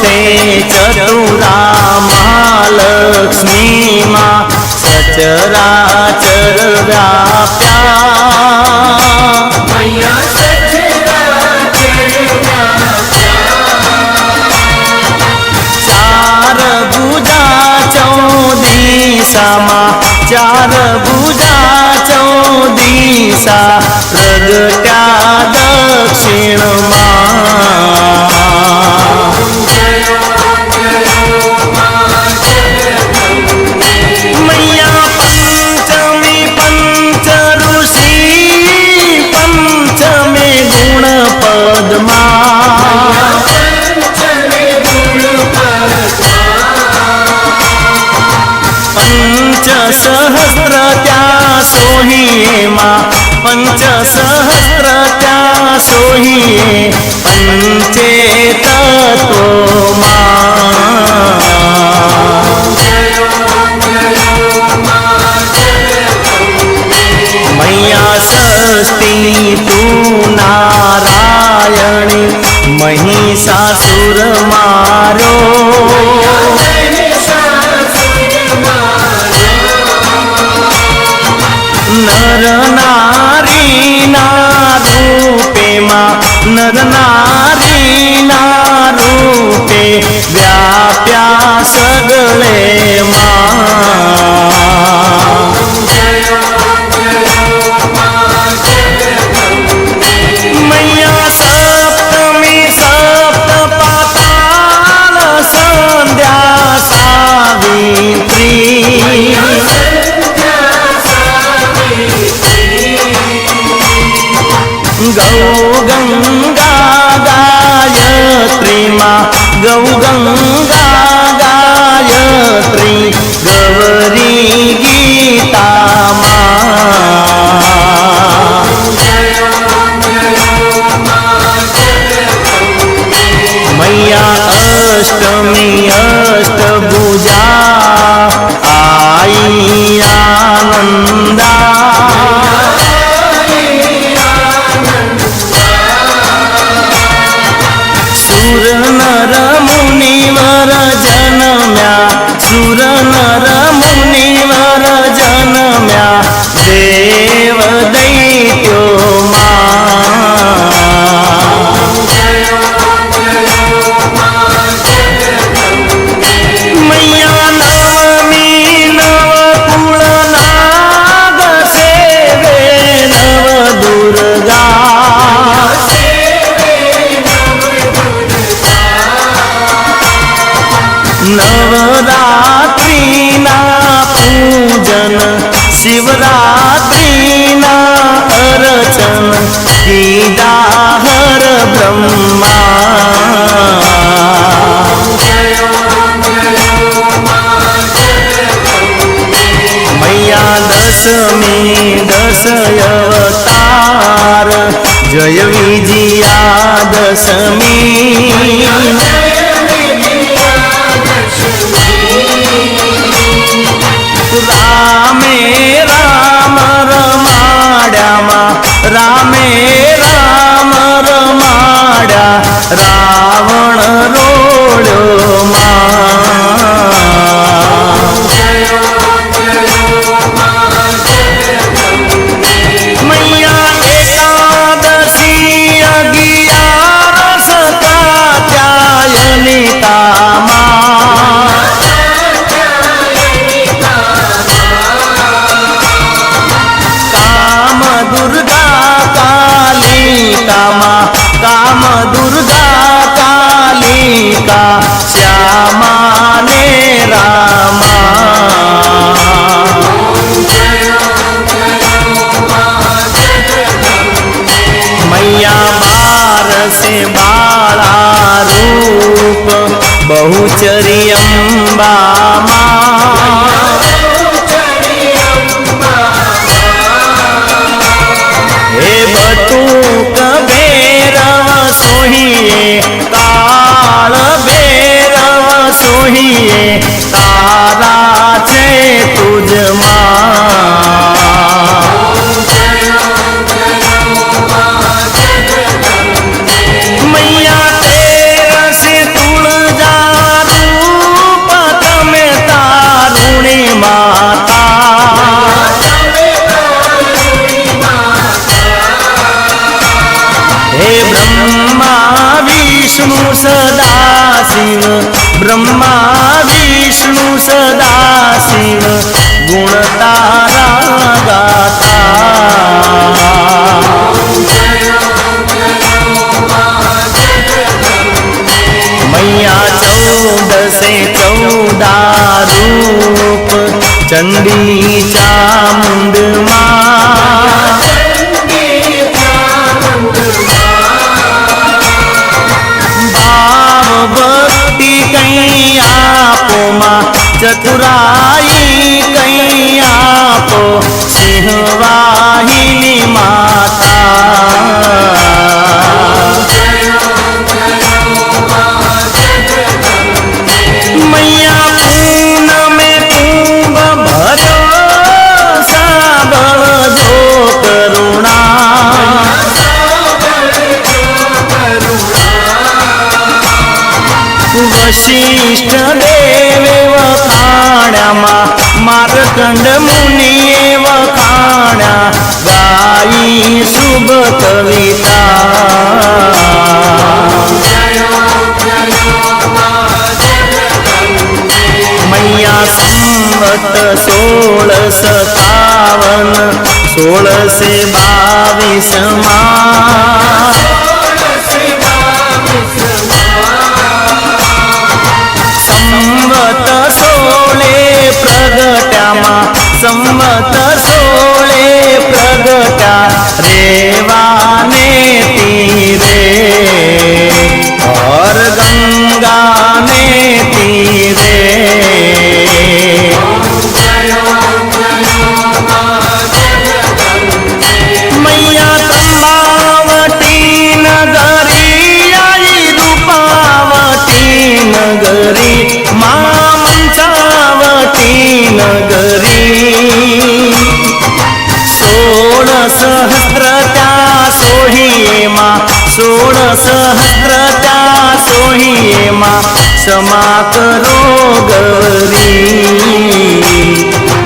ते चतुरा महालक्ष्मी मां सचराचर व्याप्या मैया सचराचर व्याप्या चार भुजा चौदिसा मां चार भुजा चौदिसा प्रगट्या दक्षिण मैया पंचमी पंच ऋषि पंचमे गुण पद्मा पंच सहस्र त्या सोहिए मां पंच सहस्र त्या सोहिए पंचे तत्व मैया षष्ठी तू नारायणी महिषासुर मारो नर नारी ना रूपे मां नर नारी ना रूपे व्याप्या सगले मैया सप्तमी सप्त पाताल संध्या सावित्री गौ गंगा गायत्री मां गौ गंगा गायत्री गौरी गीता मैया अष्टमी अष्टभुजा आई आनंदा सुर नर मुनिवर जनम्या सुर नर मुनिवर जनम्या देव दैत्यो मैया नवमी नव कुल नाग सेवे नव दुर्गा नवरात्रि ना पूजन शिवरात्रि ना अर्चन कीदा हर ब्रह्मा मैया दशमी दश अवतार जय विजया दशमी रामे राम रमाड्या रामे राम रमाड्या रावण रोड्यो मैया एकादशी 11 कात्यायनिका काम दुर्गा कालिका श्यामा ने रामा मैया बार से बाला रूप बहुचरी अम्बा हे बटूक भैरव सोहिए काल भैरव सोहिए तारा छे तुझ मैया तेर से तुलजा विष्णु सदा शिव ब्रह्मा विष्णु सदा शिव गुण तारा गाता मैया 14 रूप चंडी चामुंड भाव भक्ति कहीं आपो माँ चतुराई कहीं आपो सिंहवाहिनी माता मैया पून में कुंभ भरो साबल जो करुणा वशिष्ठ देवे वखाण्या मार्कंड मुनिये वखाण्या गाई शुभ कविता मैया संवत 1657 संवत 16 प्रगट्या रेवाने तीरे और गंगा ने तीरे मैया तंबावती नगरी आई रूपावती नगरी माँ मंचावती नगरी 16 सहस्त्रता सोहिए माँ 16 सहस्त्रता सोहिए माँ क्षमा करो गरी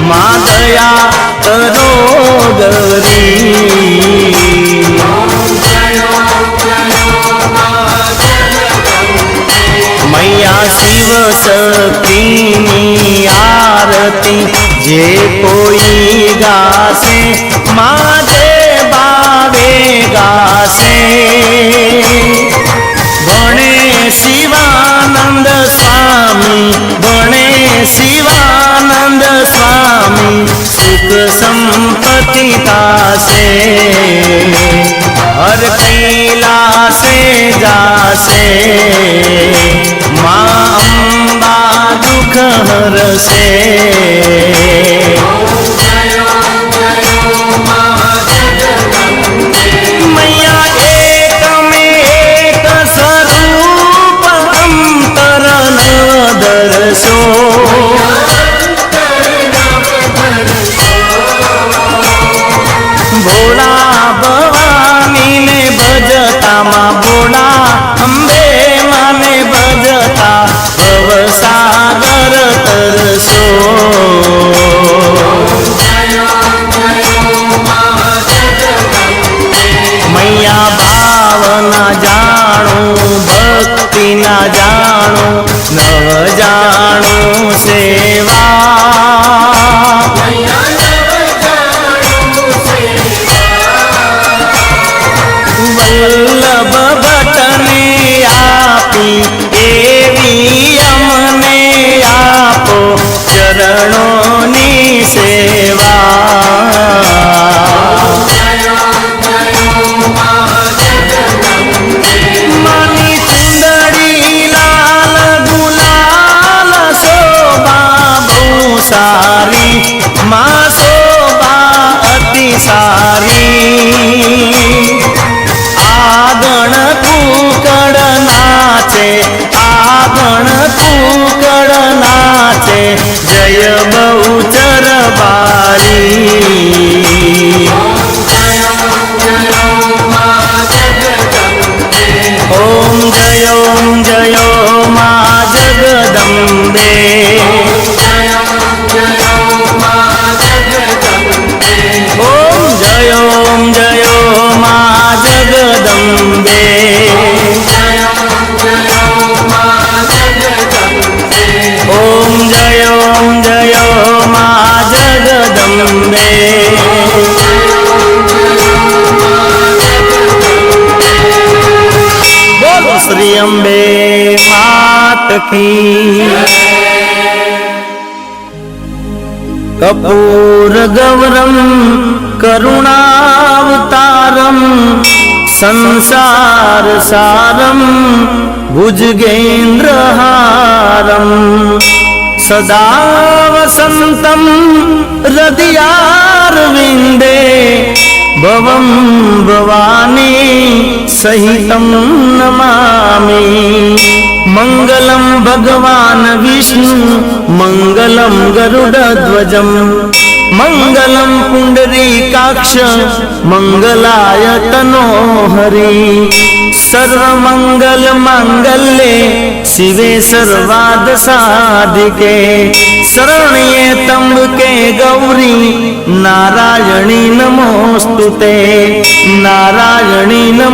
माँ दया करो गरी मैया शिव शक्तिनी आरती जे कोई गासे माँ जे बावे गासे भणे शिवानंद स्वामी भणे शिवानंद स्वामी सुख संपत्ति तासे हर कैलासे जासे माँ अम्बा दुख हरसे मैया एक में एक स्वरूप अंतर न दर्शो भोला भवानी ने भजता माँ भोला अम्बे माने भजता भवसागर तरसो मैया भाव ना जाणो भक्ति ना जाणो न जाणो सेवा वल्लभ भट्टने आपी एवी अमने आपो चरणोनी सेवा मानी चुंदड़ी लाल गुलाल शोभा बहु सारी माँ शोभा अति सारी आगण कुकड़ नाचे आगण कुकड़ नाचे जय बहुचर बारी ओम जयो माँ जगदम्बे ओम जयो माँ जगदम्बे ઓમ જય મા જગદંબે બોલો શ્રી અંબે માત કી કપૂર ગૌરમ કરુણાવતારમ સંસાર સારમ ભુજગેન્દ્રહારમ સદા વસંતમ હૃદયારવિંદે ભવમ ભવાની સહિતમ નમામિ મંગલમ ભગવાન વિષ્ણુ મંગલમ ગરુડધ્વજમ મંગલમ પુંડરીકાક્ષ મંગલાય તનો હરિ સર્વમંગલ માંગલ્યે શિવે સર્વાદ સાધિકે શરણ્યે ત્રંબકે ગૌરી નારાયણી નમોસ્તુતે નારાયણી